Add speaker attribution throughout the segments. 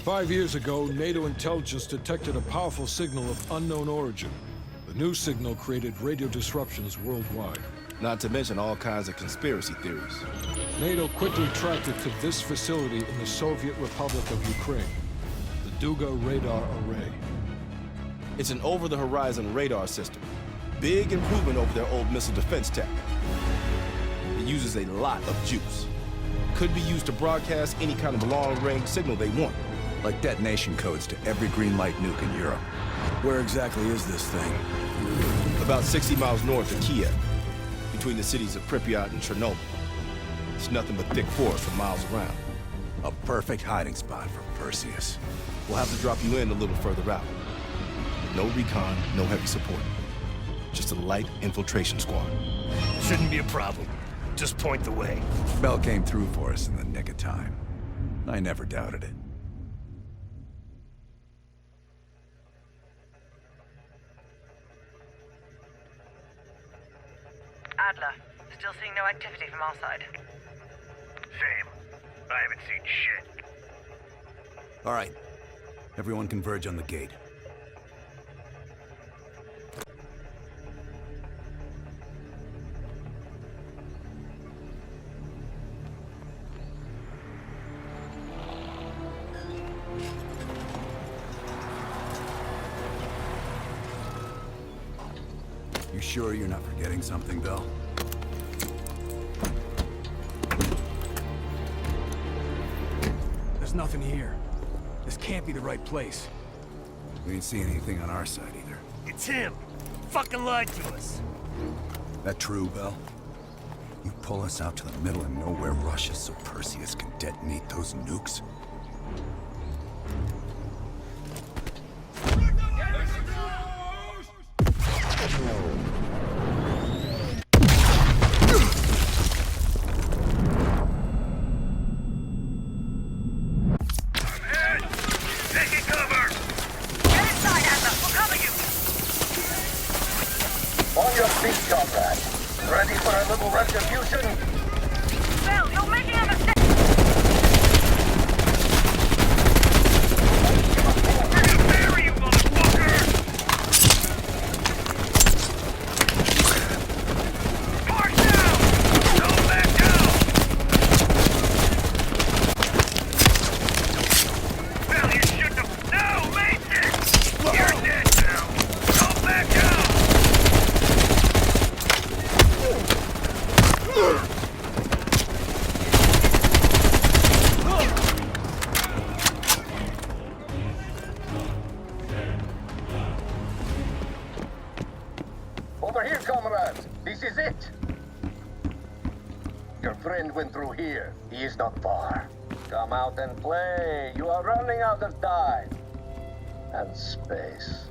Speaker 1: 5 years ago, NATO intelligence detected a powerful signal of unknown origin. The new signal created radio disruptions worldwide.
Speaker 2: Not to mention all kinds of conspiracy theories.
Speaker 1: NATO quickly tracked it to this facility in the Soviet Republic of Ukraine, the Duga Radar Array.
Speaker 2: It's an over-the-horizon radar system. Big improvement over their old missile defense tech. It uses a lot of juice. Could be used to broadcast any kind of long-range signal they want.
Speaker 3: Like detonation codes to every green light nuke in Europe. Where exactly is this thing?
Speaker 2: About 60 miles north of Kiev, between the cities of Pripyat and Chernobyl. It's nothing but thick forest for miles around.
Speaker 3: A perfect hiding spot for Perseus.
Speaker 2: We'll have to drop you in a little further out. No recon, no heavy support. Just a light infiltration squad.
Speaker 4: Shouldn't be a problem. Just point the way.
Speaker 3: Bell came through for us in the nick of time. I never doubted it.
Speaker 5: Adler, still seeing no activity from our side.
Speaker 4: Same. I haven't seen shit.
Speaker 3: All right. Everyone converge on the gate. You sure you're not forgetting something, Bell?
Speaker 6: There's nothing here. This can't be the right place.
Speaker 3: We ain't seeing anything on our side either.
Speaker 4: It's him. Fucking lied to us.
Speaker 3: That true, Bell? You pull us out to the middle of nowhere Russia so Perseus can detonate those nukes?
Speaker 7: On your feet, comrade. Ready for a little retribution?
Speaker 5: Bell, you're making a mistake!
Speaker 4: We're gonna bury you, motherfucker! March down! Don't back down! Bell, you shouldn't have... No, Mason! You're dead now! Don't back down!
Speaker 7: Over here, comrades. This is it. Your friend went through here. He is not far. Come out and play. You are running out of time. And space.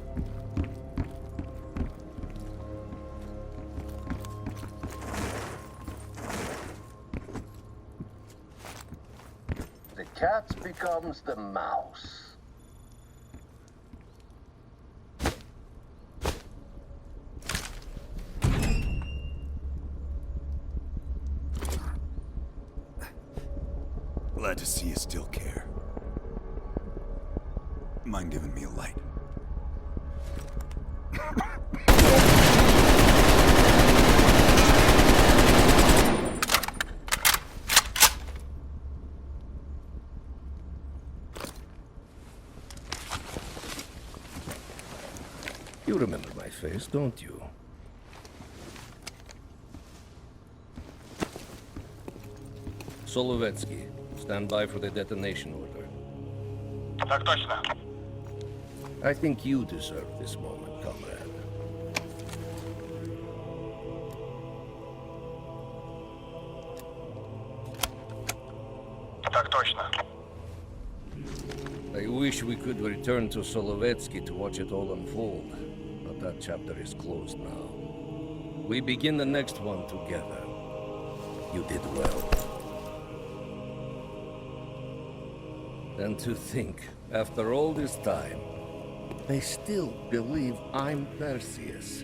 Speaker 7: The cat becomes the mouse.
Speaker 3: Glad to see you still care. Mind giving me a light?
Speaker 8: You remember my face, don't you? Solovetsky, stand by for the detonation order.
Speaker 7: Так точно.
Speaker 8: I think you deserve this moment, comrade.
Speaker 7: Так точно.
Speaker 8: I wish we could return to Solovetsky to watch it all unfold, but that chapter is closed now. We begin the next one together. You did well. And to think, after all this time, they still believe I'm Perseus.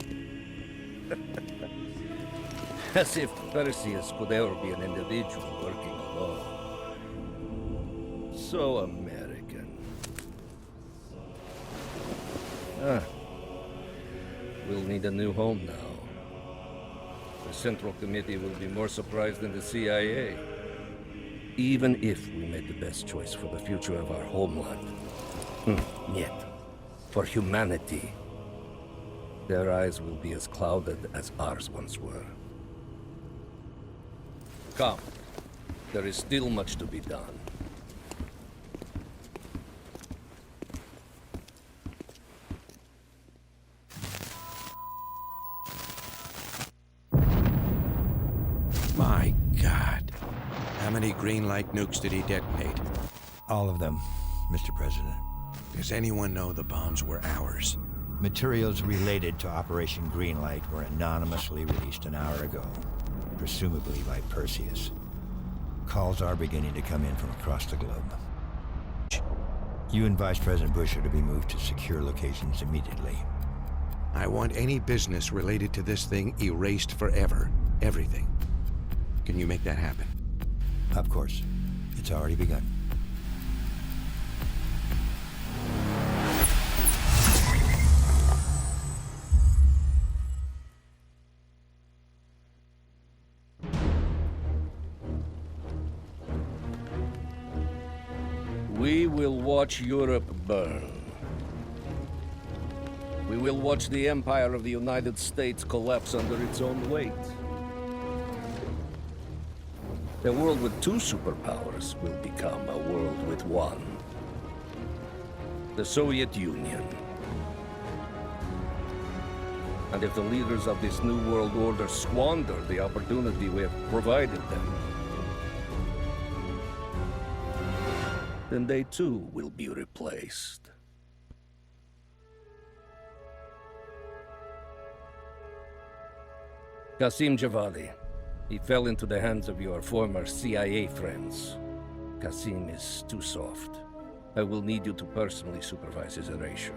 Speaker 8: As if Perseus could ever be an individual working alone. So American. We'll need a new home now. The Central Committee will be more surprised than the CIA. Even if we made the best choice for the future of our homeland. Yet, for humanity, their eyes will be as clouded as ours once were. Come. There is still much to be done.
Speaker 9: My God. How many green light nukes did he detonate?
Speaker 10: All of them, Mr. President.
Speaker 9: Does anyone know the bombs were ours?
Speaker 10: Materials related to Operation Greenlight were anonymously released an hour ago, presumably by Perseus. Calls are beginning to come in from across the globe. You and Vice President Bush are to be moved to secure locations immediately.
Speaker 9: I want any business related to this thing erased forever. Everything. Can you make that happen?
Speaker 10: Of course. It's already begun.
Speaker 8: We will watch Europe burn. We will watch the empire of the United States collapse under its own weight. A world with two superpowers will become a world with one. The Soviet Union. And if the leaders of this new world order squander the opportunity we have provided them, then they too will be replaced. Qasim Javadi. He fell into the hands of your former CIA friends. Qasim is too soft. I will need you to personally supervise his erasure.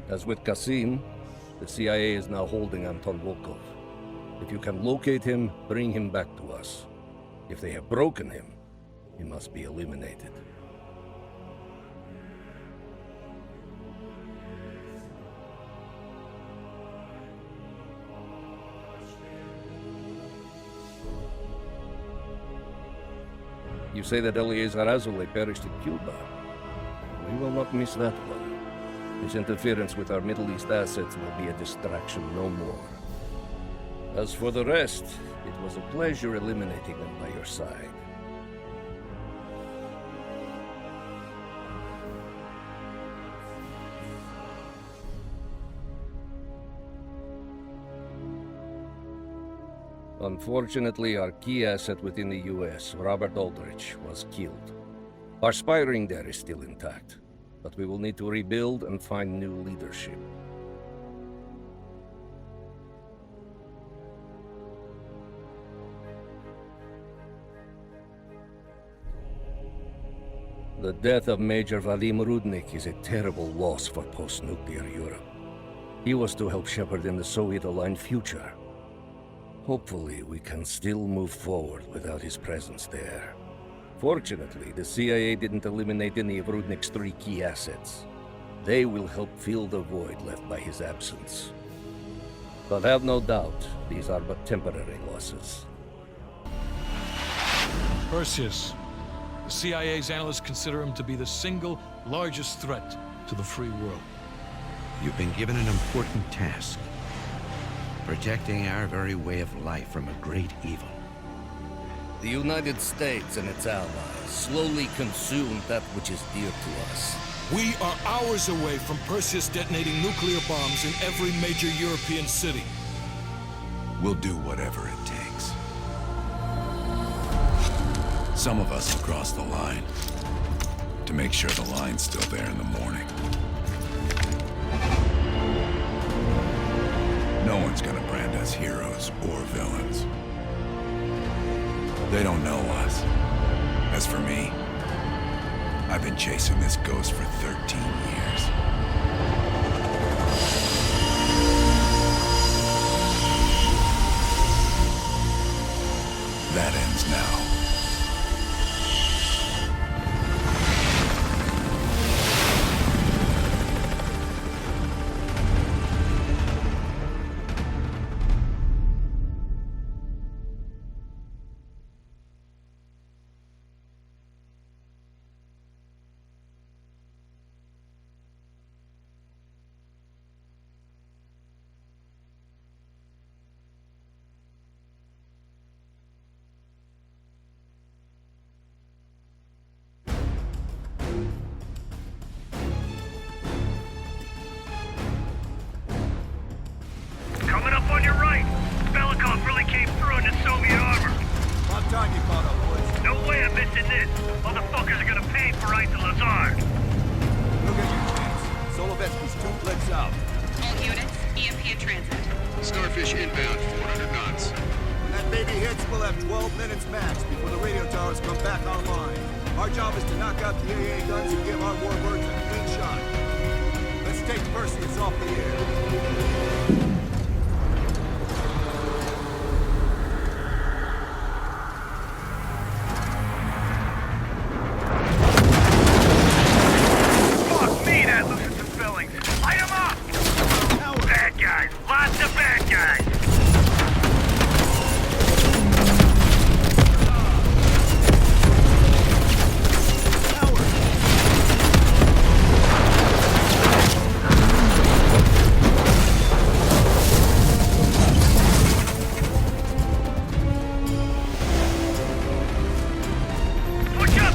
Speaker 8: As with Qasim, the CIA is now holding Anton Volkov. If you can locate him, bring him back to us. If they have broken him, he must be eliminated. You say that Eleazar Azule perished in Cuba. We will not miss that one. His interference with our Middle East assets will be a distraction no more. As for the rest, it was a pleasure eliminating them by your side. Unfortunately, our key asset within the US, Robert Aldrich, was killed. Our spy ring there is still intact, but we will need to rebuild and find new leadership. The death of Major Vadim Rudnik is a terrible loss for post-nuclear Europe. He was to help shepherd in the Soviet-aligned future. Hopefully, we can still move forward without his presence there. Fortunately, the CIA didn't eliminate any of Rudnik's 3 key assets. They will help fill the void left by his absence. But have no doubt, these are but temporary losses.
Speaker 1: Perseus. The CIA's analysts consider him to be the single largest threat to the free world.
Speaker 9: You've been given an important task. Protecting our very way of life from a great evil.
Speaker 8: The United States and its allies slowly consume that which is dear to us.
Speaker 1: We are hours away from Perseus detonating nuclear bombs in every major European city.
Speaker 3: We'll do whatever it takes. Some of us will cross the line to make sure the line's still there in the morning. No one's gonna brand us heroes or villains. They don't know us. As for me, I've been chasing this ghost for 13 years. That ends now.
Speaker 4: Coming up on your right. Belack really came through in the Soviet armor.
Speaker 6: About time you caught up, boys.
Speaker 4: No way I'm missing this. Motherfuckers are gonna pay for right to Lazard.
Speaker 6: Look at your chance. Solovetsky's 2 clicks out.
Speaker 5: All units, EMP in transit.
Speaker 11: Starfish inbound, 400 knots.
Speaker 6: When that baby hits, we'll have 12 minutes max before the radio towers come back online. Our job is to knock out the AA guns and give our warbirds a clean shot. Let's take Perseus off the air.
Speaker 4: Fuck me, that loosens some fillings. Light 'em up! Bad guys. Lots of bad guys. Push up,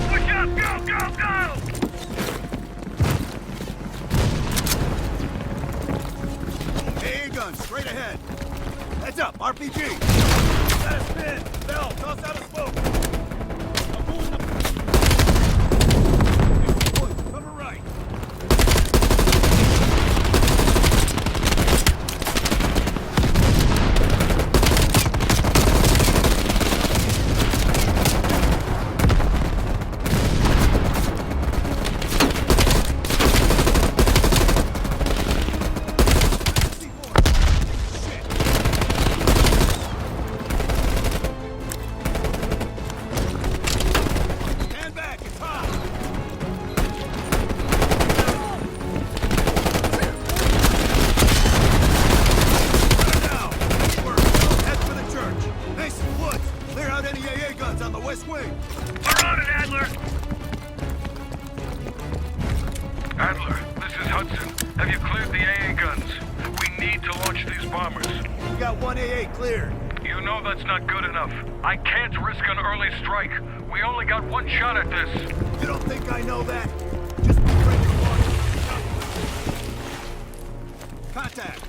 Speaker 4: go, go, go!
Speaker 6: AA guns, straight ahead. Heads up, RPG. Got a spin. Bell, toss out a smoke. Boys, cover right. Stand back, it's hot. Now, head for the church. Mason, Woods, clear out any AA guns on the west wing.
Speaker 4: We're on it, Adler. Adler, this is Hudson. Have you cleared the AA guns? We need to launch these bombers.
Speaker 6: We got 1 AA cleared.
Speaker 4: You know that's not good enough. I can't risk an early strike. We only got one shot at this.
Speaker 6: You don't think I know that? Just be ready to launch. Contact.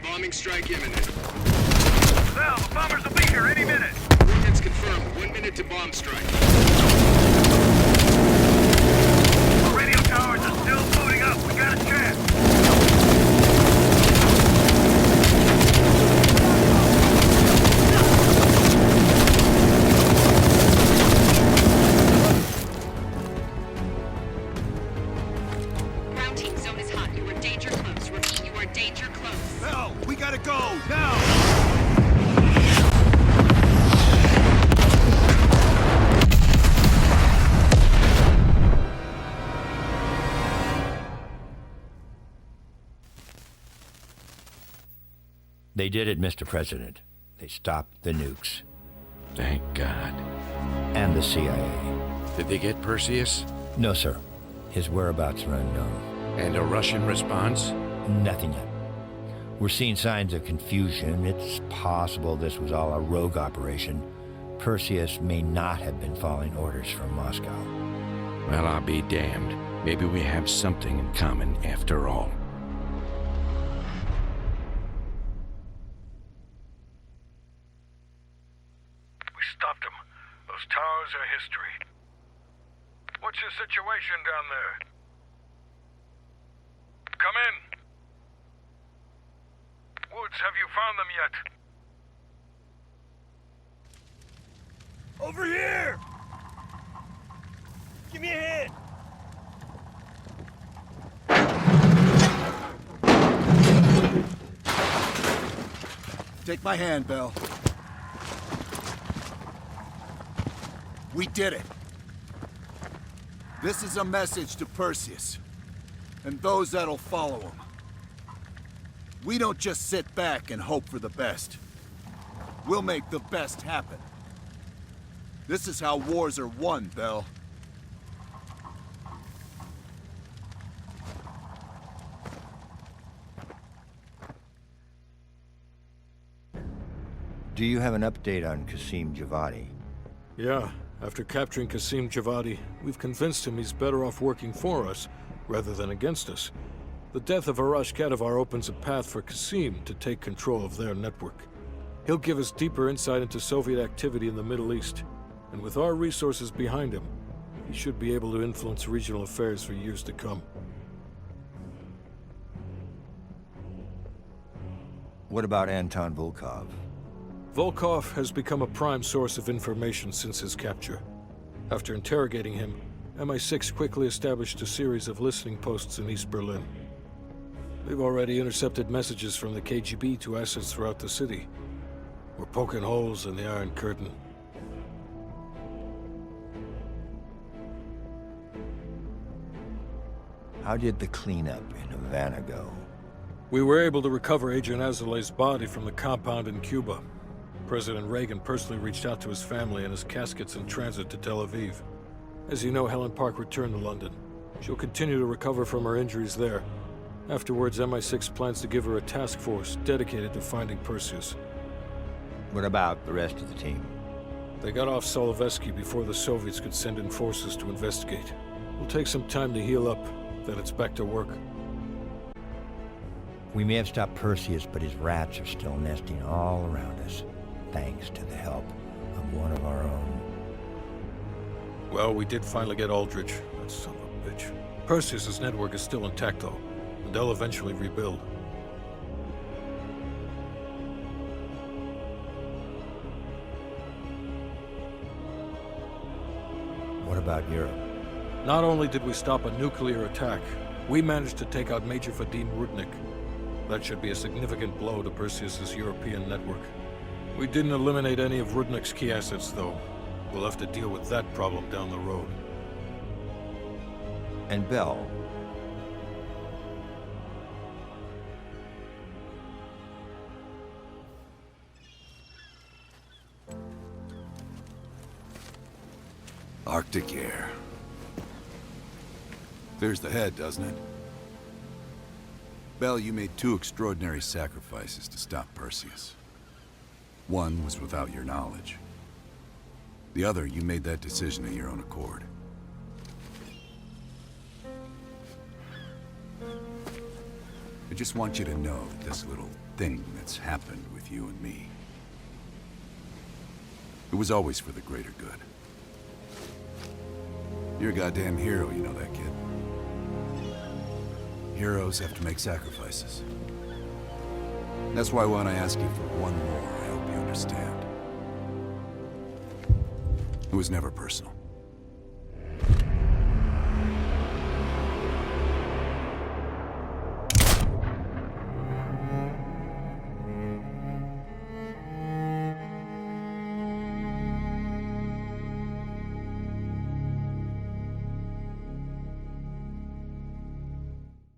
Speaker 11: Bombing strike imminent.
Speaker 4: Val, the bombers will be here any minute.
Speaker 11: Coordinates confirmed. 1 minute to bomb strike.
Speaker 4: The radio towers are still booting up. We got a chance.
Speaker 5: Ground team, zone is hot. You are danger close. Repeat, you are danger close.
Speaker 6: Val, we gotta go, now!
Speaker 10: They did it, Mr. President. They stopped the nukes.
Speaker 9: Thank God.
Speaker 10: And the CIA.
Speaker 9: Did they get Perseus?
Speaker 10: No, sir. His whereabouts are unknown.
Speaker 9: And a Russian response?
Speaker 10: Nothing yet. We're seeing signs of confusion. It's possible this was all a rogue operation. Perseus may not have been following orders from Moscow.
Speaker 9: Well, I'll be damned. Maybe we have something in common after all.
Speaker 1: We stopped them. Those towers are history. What's your situation down there? Come in. Woods, have you found them yet?
Speaker 4: Over here! Give me a hand!
Speaker 6: Take my hand, Bell. We did it. This is a message to Perseus, and those that'll follow him. We don't just sit back and hope for the best. We'll make the best happen. This is how wars are won, Bell.
Speaker 10: Do you have an update on Qasim Javadi?
Speaker 1: Yeah, after capturing Qasim Javadi, we've convinced him he's better off working for us, rather than against us. The death of Arash Kadivar opens a path for Qasim to take control of their network. He'll give us deeper insight into Soviet activity in the Middle East, and with our resources behind him, he should be able to influence regional affairs for years to come.
Speaker 10: What about Anton Volkov?
Speaker 1: Volkov has become a prime source of information since his capture. After interrogating him, MI6 quickly established a series of listening posts in East Berlin. We've already intercepted messages from the KGB to assets throughout the city. We're poking holes in the Iron Curtain.
Speaker 10: How did the cleanup in Havana go?
Speaker 1: We were able to recover Agent Azoulay's body from the compound in Cuba. President Reagan personally reached out to his family, and his casket's in transit to Tel Aviv. As you know, Helen Park returned to London. She'll continue to recover from her injuries there. Afterwards, MI6 plans to give her a task force dedicated to finding Perseus.
Speaker 10: What about the rest of the team?
Speaker 1: They got off Solovetsky before the Soviets could send in forces to investigate. It'll take some time to heal up, then it's back to work.
Speaker 10: We may have stopped Perseus, but his rats are still nesting all around us, thanks to the help of one of our own.
Speaker 1: Well, we did finally get Aldrich, that son of a bitch. Perseus's network is still intact, though, and they'll eventually rebuild.
Speaker 10: What about Europe?
Speaker 1: Not only did we stop a nuclear attack, we managed to take out Major Vadim Rudnik. That should be a significant blow to Perseus's European network. We didn't eliminate any of Rudnik's key assets, though. We'll have to deal with that problem down the road.
Speaker 10: And Bell?
Speaker 3: Arctic air. There's the head, doesn't it? Bell, you made 2 extraordinary sacrifices to stop Perseus. One was without your knowledge. The other, you made that decision of your own accord. I just want you to know that this little thing that's happened with you and me, it was always for the greater good. You're a goddamn hero, you know that, kid. Heroes have to make sacrifices. That's why when I ask you for one more, I hope you understand. It was never personal.